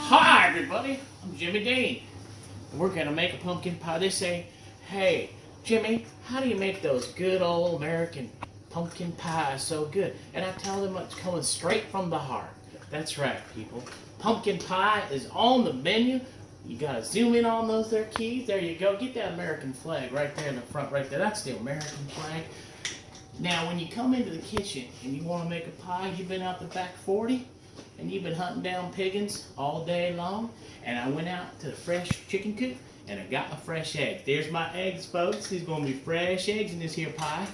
Hi everybody, I'm Jimmy Dean. We're gonna make a pumpkin pie. They say, hey Jimmy, how do you make those good old American pumpkin pies so good? And I tell them it's coming straight from the heart. That's right, people. Pumpkin pie is on the menu. You gotta zoom in on those there keys. There you go. Get that American flag right there in the front, right there. That's the American flag. Now, when you come into the kitchen and you want to make a pie, you've been out the back 40 and you've been hunting down piggins all day long. And I went out to the fresh chicken coop and I got a fresh egg. There's my eggs, folks. These going to be fresh eggs in this here pie.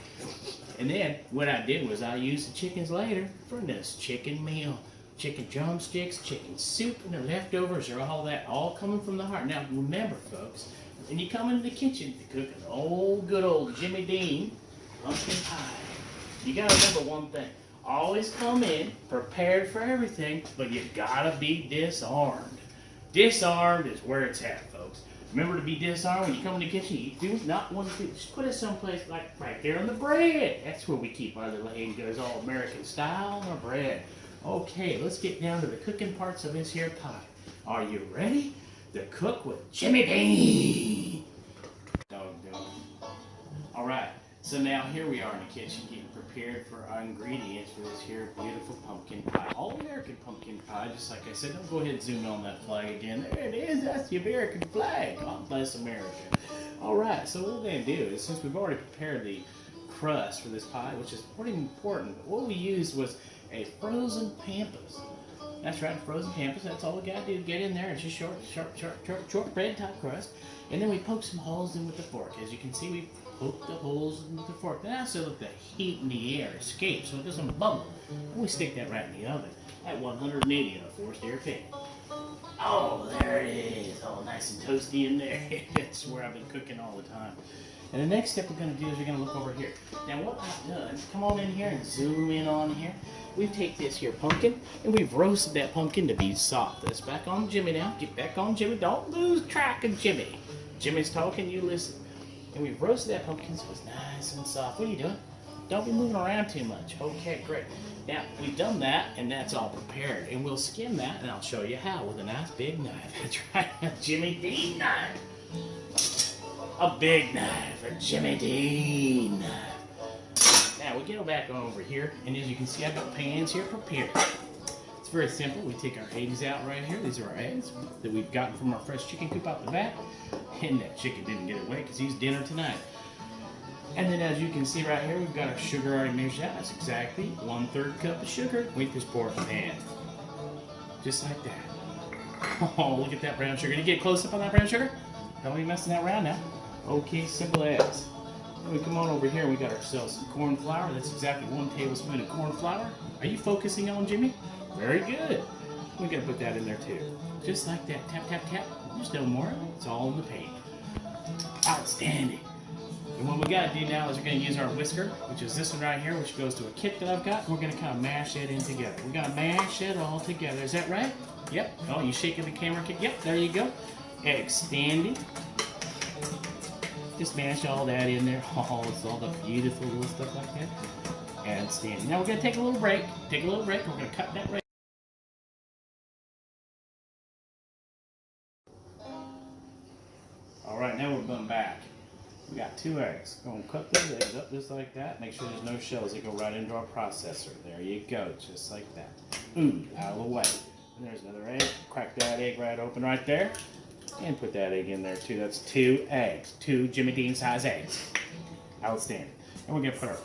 And then what I did was I used the chickens later for this chicken meal. Chicken drumsticks, chicken soup, and the leftovers are all coming from the heart. Now remember, folks, when you come into the kitchen to cook an good old Jimmy Dean pumpkin pie, you gotta remember one thing. Always come in prepared for everything, but you gotta be disarmed. Disarmed is where it's at, folks. Remember to be disarmed when you come in the kitchen. You do not want to just put it someplace like right there on the bread. That's where we keep our little handguns, all American style on our bread. Okay, let's get down to the cooking parts of this here pie. Are you ready to cook with Jimmy Dean? All right, so now here we are in the kitchen getting prepared for our ingredients for this here beautiful pumpkin pie. All American pumpkin pie, just like I said. Don't go ahead and zoom in on that flag again. There it is, that's the American flag. God bless America. All right, so what we're gonna do is, since we've already prepared the crust for this pie, which is pretty important, what we used was a frozen pampas. That's right, frozen pampas. That's all we got to do. Get in there. It's just short bread type crust. And then we poke some holes in with the fork. As you can see, we poke the holes in with the fork. Then so that the heat in the air escapes so it doesn't bubble. And we stick that right in the oven at 180 on a forced air pan. Oh, there it is. All nice and toasty in there. It's where I've been cooking all the time. And the next step we're going to do is we're going to look over here. Now what I've done, come on in here and zoom in on here. We take this here pumpkin and we've roasted that pumpkin to be soft. That's back on Jimmy now. Get back on Jimmy. Don't lose track of Jimmy. Jimmy's talking, you listen. And we've roasted that pumpkin so it's nice and soft. What are you doing? Don't be moving around too much. Okay, great. Now, we've done that and that's all prepared. And we'll skin that and I'll show you how with a nice big knife. That's right, a Jimmy Dean knife. A big knife, a Jimmy Dean knife. Now we get back over here, and as you can see, I've got pans here prepared. It's very simple. We take our eggs out right here. These are our eggs that we've gotten from our fresh chicken coop out the back. And that chicken didn't get away because he's dinner tonight. And then as you can see right here, we've got our sugar already measured out. That's exactly 1/3 cup of sugar. We just pour it in the pan. Just like that. Oh, look at that brown sugar. Did you get close up on that brown sugar? Don't be messing that around now. Okay, simple as. Then we come on over here and we got ourselves some corn flour. That's exactly 1 tablespoon of corn flour. Are you focusing on, Jimmy? Very good. We gotta put that in there too. Just like that. Tap, tap, tap. There's no more. It's all in the pan. Outstanding. And what we gotta do now is we're gonna use our whisker, which is this one right here, which goes to a kit that I've got. We're gonna kind of mash that in together. We're gonna mash it all together. Is that right? Yep. Oh, you shaking the camera? Yep, there you go. Extending. Just mash all that in there. Oh, it's all the beautiful little stuff like that. And standing. Now we're going to take a little break. Take a little break. We're going to cut that right. All right, now we're going back. We got 2 eggs. We're going to cut those eggs up just like that. Make sure there's no shells. They go right into our processor. There you go, just like that. Ooh, out of the way. And there's another egg. Crack that egg right open right there. And put that egg in there too. That's 2 eggs. 2 Jimmy Dean size eggs. Outstanding. And we're going to put our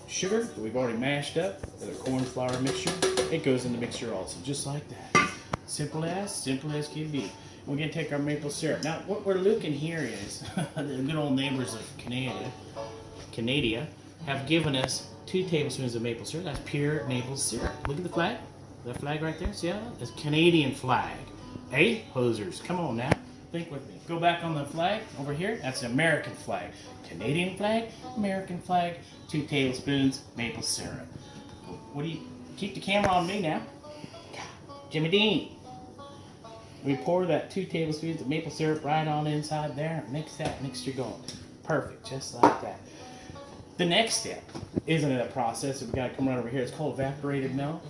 sugar that we've already mashed up with a corn flour mixture. It goes in the mixture also, just like that. Simple as can be. We're going to take our maple syrup. Now, what we're looking here is the good old neighbors of Canada have given us 2 tablespoons of maple syrup. That's pure maple syrup. Look at the flag. That flag right there. See that? It's Canadian flag. Hey, posers, come on now. Think with me. Go back on the flag over here. That's the American flag. Canadian flag, American flag, 2 tablespoons maple syrup. What do you keep the camera on me now? Jimmy Dean. We pour that 2 tablespoons of maple syrup right on inside there and mix that mixture going. Perfect, just like that. The next step isn't it a process that we gotta come right over here. It's called evaporated milk.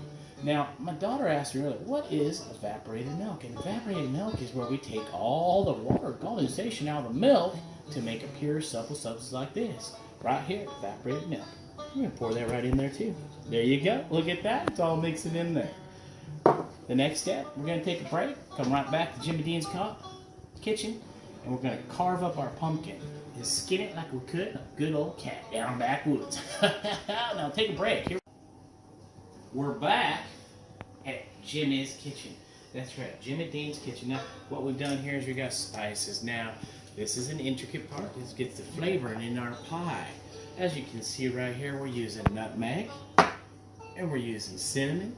Now, my daughter asked me earlier, what is evaporated milk? And evaporated milk is where we take all the water condensation out of the milk to make a pure, supple substance like this. Right here, evaporated milk. I'm going to pour that right in there too. There you go. Look at that. It's all mixing in there. The next step, we're going to take a break, come right back to Jimmy Dean's kitchen, and we're going to carve up our pumpkin and skin it like we could a good old cat down backwoods. Now take a break. Here. We're back at Jimmy's kitchen. That's right, Jimmy Dean's kitchen. Now, what we've done here is we got spices. Now, this is an intricate part. This gets the flavor in our pie. As you can see right here, we're using nutmeg, and we're using cinnamon,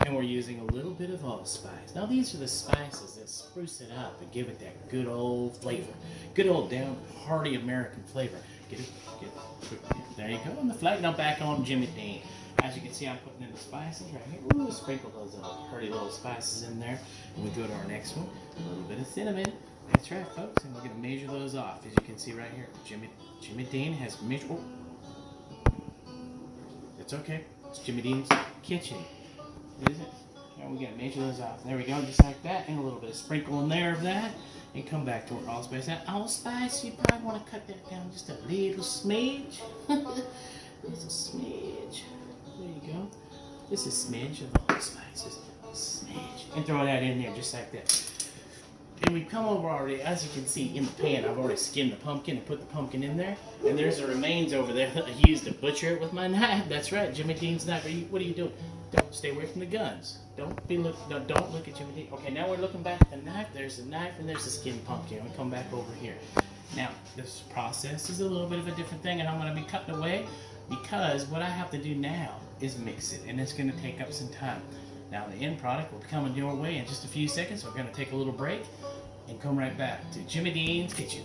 and we're using a little bit of allspice. Now these are the spices that spruce it up and give it that good old flavor. Good old down hearty American flavor. Get it. There you go on the flag. Now back on Jimmy Dean. As you can see, I'm putting in the spices right here. Ooh, sprinkle those hearty little spices in there. And we go to our next one. A little bit of cinnamon. That's right, folks. And we're going to measure those off. As you can see right here, Jimmy Dean has measured. Oh. It's okay. It's Jimmy Dean's kitchen. Is it? Now we gotta measure those off. There we go, just like that, and a little bit of sprinkle in there of that, and come back to our allspice. Now, allspice, you probably want to cut that down just a little smidge. Just a smidge. There you go. Just a smidge of allspice. Just a smidge, and throw that in there just like that. And we come over already, as you can see in the pan, I've already skinned the pumpkin and put the pumpkin in there. And there's the remains over there that I used to butcher it with my knife. That's right, Jimmy Dean's knife. What are you doing? Don't stay away from the guns. Don't look at Jimmy Dean. Okay, now we're looking back at the knife. There's the knife and there's the skinned pumpkin. We come back over here. Now, this process is a little bit of a different thing, and I'm going to be cutting away because what I have to do now is mix it, and it's going to take up some time. Now, the end product will be coming your way in just a few seconds. So we're going to take a little break and come right back to Jimmy Dean's kitchen.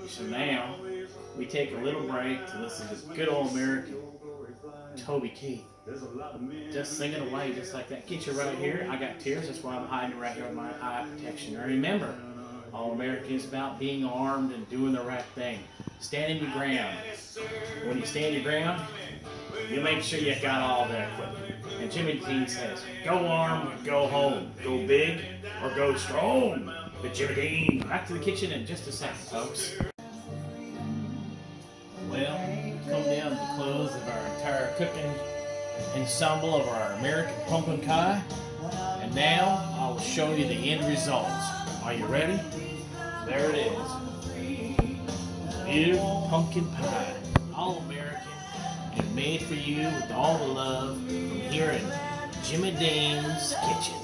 So now we take a little break to listen to good old American Toby Keith. Just singing away just like that. Get you right here. I got tears, that's why I'm hiding right here with my eye protection. Now remember, all American is about being armed and doing the right thing. Stand your ground. When you stand your ground, you make sure you got all the equipment. And Jimmy Dean says, go armed or go home. Go big or go strong. But Jimmy Dean, back to the kitchen in just a second, folks. Well, come down to the close of our entire cooking ensemble of our American pumpkin pie. And now I will show you the end results. Are you ready? There it is. Beautiful pumpkin pie. All American and made for you with all the love from here in Jimmy Dean's kitchen.